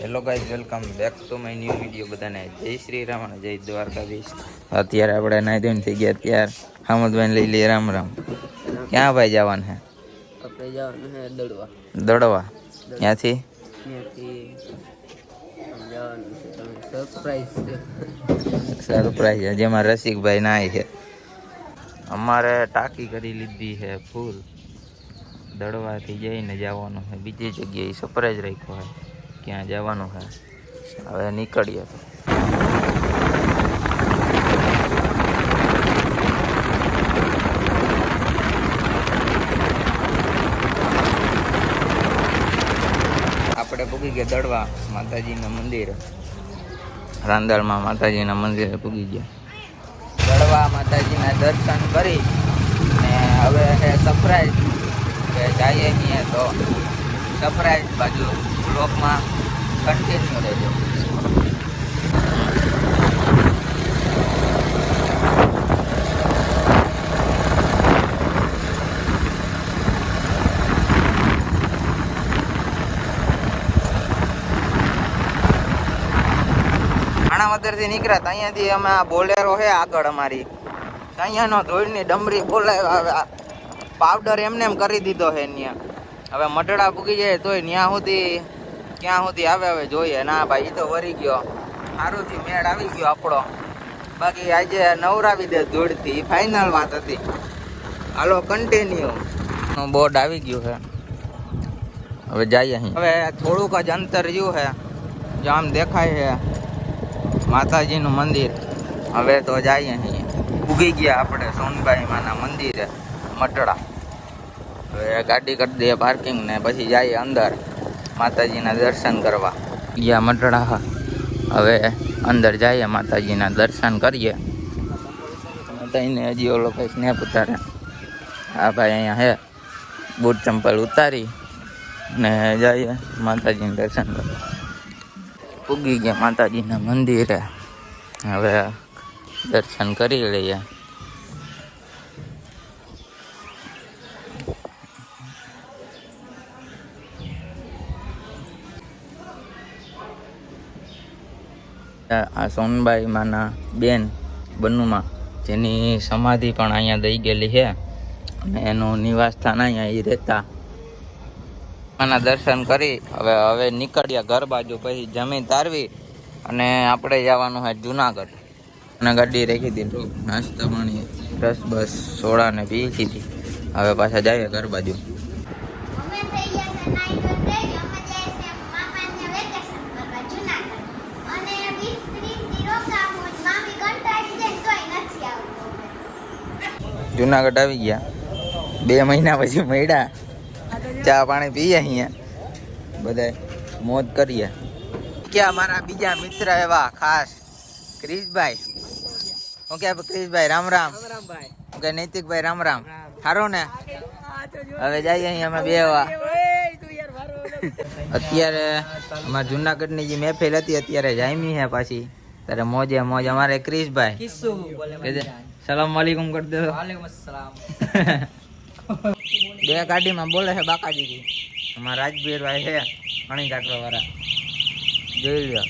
Hello guys, welcome back to my new video. બધાને જય શ્રી રામ અને જય દ્વારકાધીશ. અત્યારે આપણે નાઈ ધોઈને થઈ ગયા ત્યાર. હામદભાઈ લઈ લઈએ રામ રામ. ક્યાં ભાઈ જવાનું છે? આપણે જવાનું છે દડવા. દડવા ત્યાંથી જવાનું છે સરપ્રાઈઝ છે. સરપ્રાઈઝ છે જેમાં રસિકભાઈ નાય છે. અમારે ટાંકી કરી લીધી છે ફૂલ. દડવાથી જઈને જવાનું છે બીજી જગ્યાએ. સરપ્રાઈઝ રાખ્યો છે ક્યાં જવાનું છે. હવે નીકળીએ. આપણે પૂગી ગયા દડવા માતાજીના મંદિર. રાંદળમાં માતાજીના મંદિરે પૂગી ગયા. દડવા માતાજીના દર્શન કરી ને હવે છે સરપ્રાઈઝ કે જઈએ છીએ. તો સરપ્રાઈઝ બાજુ બ્લોગમાં કન્ટિન્યુ રહેજો. માણાવદરથી નીકળ્યા અહીંયાથી અમે આ બોલેરો છે આગળ અમારી. અહીંયાનો ધોળની ડમરી બોલાવ્યા. પાવડર એમને એમ કરી દીધો છે ત્યાં. હવે મટડા પૂગી જાય તોય ત્યાં સુધી ક્યાં સુધી આવે હવે જોઈએ. ના ભાઈ, એ તો વરી ગયો. સારું થી મેળ આવી ગયો આપણો. બાકી આજે નવરાવી દે ધૂળથી. ફાઇનલ વાત હતી. હાલો કન્ટિન્યુ. બોર્ડ આવી ગયું છે. હવે જઈએ અહીં. હવે થોડુંક જ અંતર રહ્યું છે. જો આમ દેખાય છે માતાજીનું મંદિર. હવે તો જઈએ અહીં. ઉગી ગયા આપણે સોનબાઈ માના મંદિરે મટડા. હવે ગાડી કરી દઈએ પાર્કિંગ ને પછી જઈએ અંદર માતાજીના દર્શન કરવા. ગયા મટડા. હવે અંદર જઈએ માતાજીના દર્શન કરીએ. માતાજીને હજી ઓલો ભાઈ સ્નેપ ઉતારે. હા ભાઈ અહીંયા હે. બૂટ ચંપલ ઉતારી ને જઈએ માતાજીના દર્શન કરવા. પૂગી ગયા માતાજીના મંદિરે. હવે દર્શન કરી લઈએ. આ સોનબાઈ માના બેન બન્નુમાં જેની સમાધિ પણ અહીંયા દઈ ગયેલી છે અને એનું નિવાસ સ્થાન અહીંયા એ રહેતા. આના દર્શન કરી હવે નીકળ્યા ઘર બાજુ. પછી જમીન તારવી અને આપણે જવાનું છે જુનાગઢ. અને ગાડી રાખી દીધી. નાસ્તા પાણી રસ બસ સોડા ને પી લીધી. હવે પાછા જઈએ ઘર બાજુ. જુનાગઢ આવી ગયા. 2 મહિના પછી મળ્યા. ચા પાણી પીએ અહીંયા બધા મોજ કરીએ. ક્યાં મારા બીજા મિત્ર એવા ખાસ ક્રિશભાઈ. ઓકે ક્રિશભાઈ રામ રામ. ઓકે નૈતિકભાઈ રામ રામ. સારું ને? હવે જઈએ અહીં અમે બે વા. અત્યારે અમારા જુનાગઢની જે મહેફિલ હતી અત્યારે જામી છે પાછી. ત્યારે મોજે મોજ. અમારે ક્રિશભાઈ સલામ વાલેકુમ કરી દો. બે ગાડીમાં બોલે છે બાકાજી. અમારા રાજવીરભાઈ છે પાણી કાઢવા વાળા. જોઈ લ્યો.